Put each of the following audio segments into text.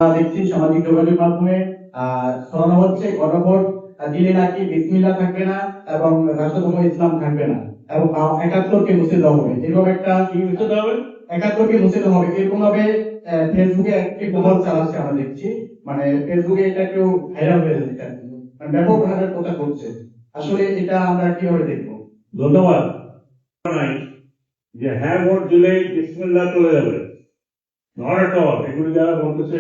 দেখছি সামাজিক যোগাযোগ মাধ্যমে ছড়ানো হচ্ছে গণভোট দিলে নাকি বিসমিল্লাহ থাকবে না এবং রাষ্ট্রধর্ম ইসলাম থাকবে না এবং ৭১কে মুছে দেওয়া হবে, এরকম একটা কি মুছে দেওয়া হবে, ৭১কে মুছে দেওয়া হবে, এরকম ভাবে ফেসবুকে একটি প্রচার চালাচ্ছে আমরা দেখছি। মানে ফেসবুকে এটা কেউ ভাইরাল হয়ে যাচ্ছে, মানে ব্যাপকভাবে প্রচার করছে। আসলে এটা আমরা কিভাবে দেখবো? ধন্যবাদ। যে হ্যাঁ ভোট দিলে বিসমিল্লাহ চলে যাবে, নট এট অল। এগুলো যারা বলতেছে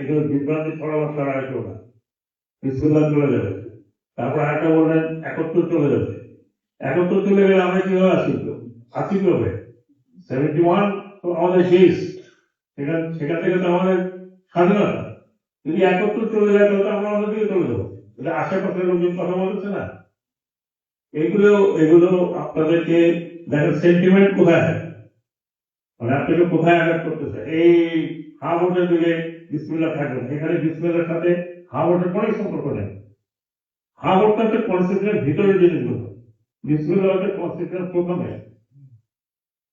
এগুলো বিভ্রান্তি ছড়াবার ছাড়া কেউ না। বিসমিল্লাহ চলে যাবে, তারপর আরেকটা বললেন ৭১ চলে যাবে। ৭১ চলে গেলে আমরা কিভাবে আসি কিভাবে? 71 তো আমাদের শেষ, সেখান থেকে তো আমাদের স্বাধীনতা। যদি ৭১ চলে যায় তাহলে তো আমরা আমাদের দিকে চলে যাবো। এটা আশেপাশের লোকজন কথা বলতেছে না। এগুলো আপনাদেরকে দেখেন সেন্টিমেন্ট কোথায়, মানে আপনাকে কোথায় আঘাত করতেছে। এই হা ভোটের দিকে বিসমিল্লাহ থাকবেন, এখানে বিসমিল্লাহর সাথে হা ভোটের কোনো সম্পর্ক নেই। হা ভোটটা হচ্ছে কনস্টিটিউশনের ভিতরের জিনিসগুলো, বিসমিল্লাহ হচ্ছে কনস্টিটিউশনের প্রথমে।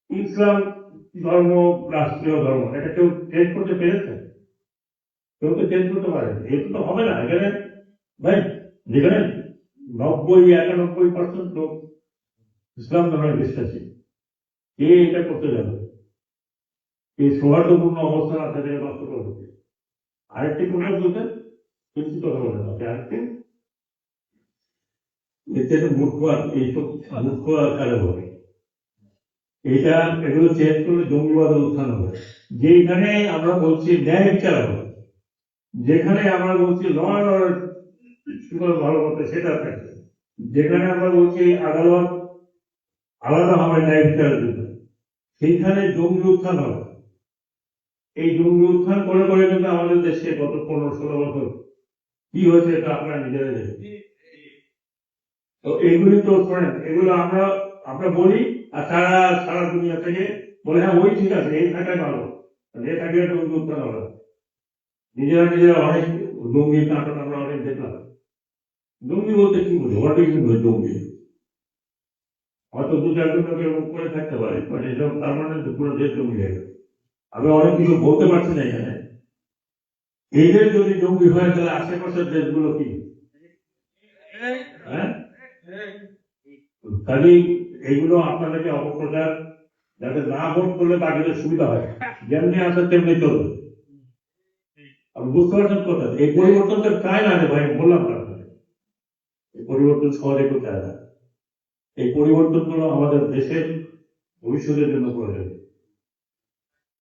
ইসলাম ধর্ম রাষ্ট্রীয় ধর্ম, এটা কেউ চেঞ্জ করতে পেরেছে? কেউ তো চেঞ্জ করতে পারে, এটা তো হবে না। এখানে ভাই, যেখানে ৯০-৯১% লোক ইসলাম ধর্মে বিশ্বাসী, কে এটা করতে যাবে? এই সৌহার্দ্যপূর্ণ অবস্থান আপনাদের নষ্ট করবে। আরেকটি কথা বলতেন, কিছু কথা বলেন আপনি আরেকটি, এতে মূর্খ, এইসব মূর্খ আকারে হবে। এটা এগুলো চেঞ্জ করলে জঙ্গিবাদের উত্থান হবে। যেখানে আমরা বলছি ন্যায় বিচার হবে, যেখানে আমরা বলছি ল অ্যান্ড অর্ডার ভালো করতে, সেটা থাকবে। যেখানে আমরা বলছি আদালত আলাদা হবে ন্যায় বিচারের জন্য, সেইখানে জঙ্গি উত্থান হবে। এই জঙ্গি উত্থান করে করে কিন্তু আমাদের দেশে গত ১৫-১৬ বছর কি হয়েছে এটা আপনারা নিজেরা দেখেন। তো এইগুলি তো শোনেন, এগুলো আমরা বলি, আর সারা দুনিয়া থেকে বলে হ্যাঁ ওই ঠিক আছে, এই থাকাই ভালো, এ থাকলে জঙ্গি উত্থান হবে। নিজেরা অনেক জঙ্গি নাটক আমরা অনেক দেখলাম। জঙ্গি বলতে কি বুঝি, হোয়াট ইজ জঙ্গি? হয়তো ২-৪ জন এরকম করে থাকতে পারে, বাট এটা পার্মানেন্ট পুরো দেশ জঙ্গি হয়ে গেছে। আমি অনেক কিছু বলতে পারছি না এখানে। এদের যদি জঙ্গি হয় তাহলে আশেপাশের দেশগুলো কি? হ্যাঁ, কাজেই এইগুলো আপনাদেরকে অপপ্রচার, যাতে না ভোট করলে বাকিদের সুবিধা হয়, যেমনি আসে তেমনি চলবে। আপনি বুঝতে পারছেন কথা? এই পরিবর্তনটা চায় না রে ভাই, বললাম না আপনাকে, এই পরিবর্তন সহজে কেউ চায় না। এই পরিবর্তনগুলো আমাদের দেশের ভবিষ্যতের জন্য প্রয়োজন।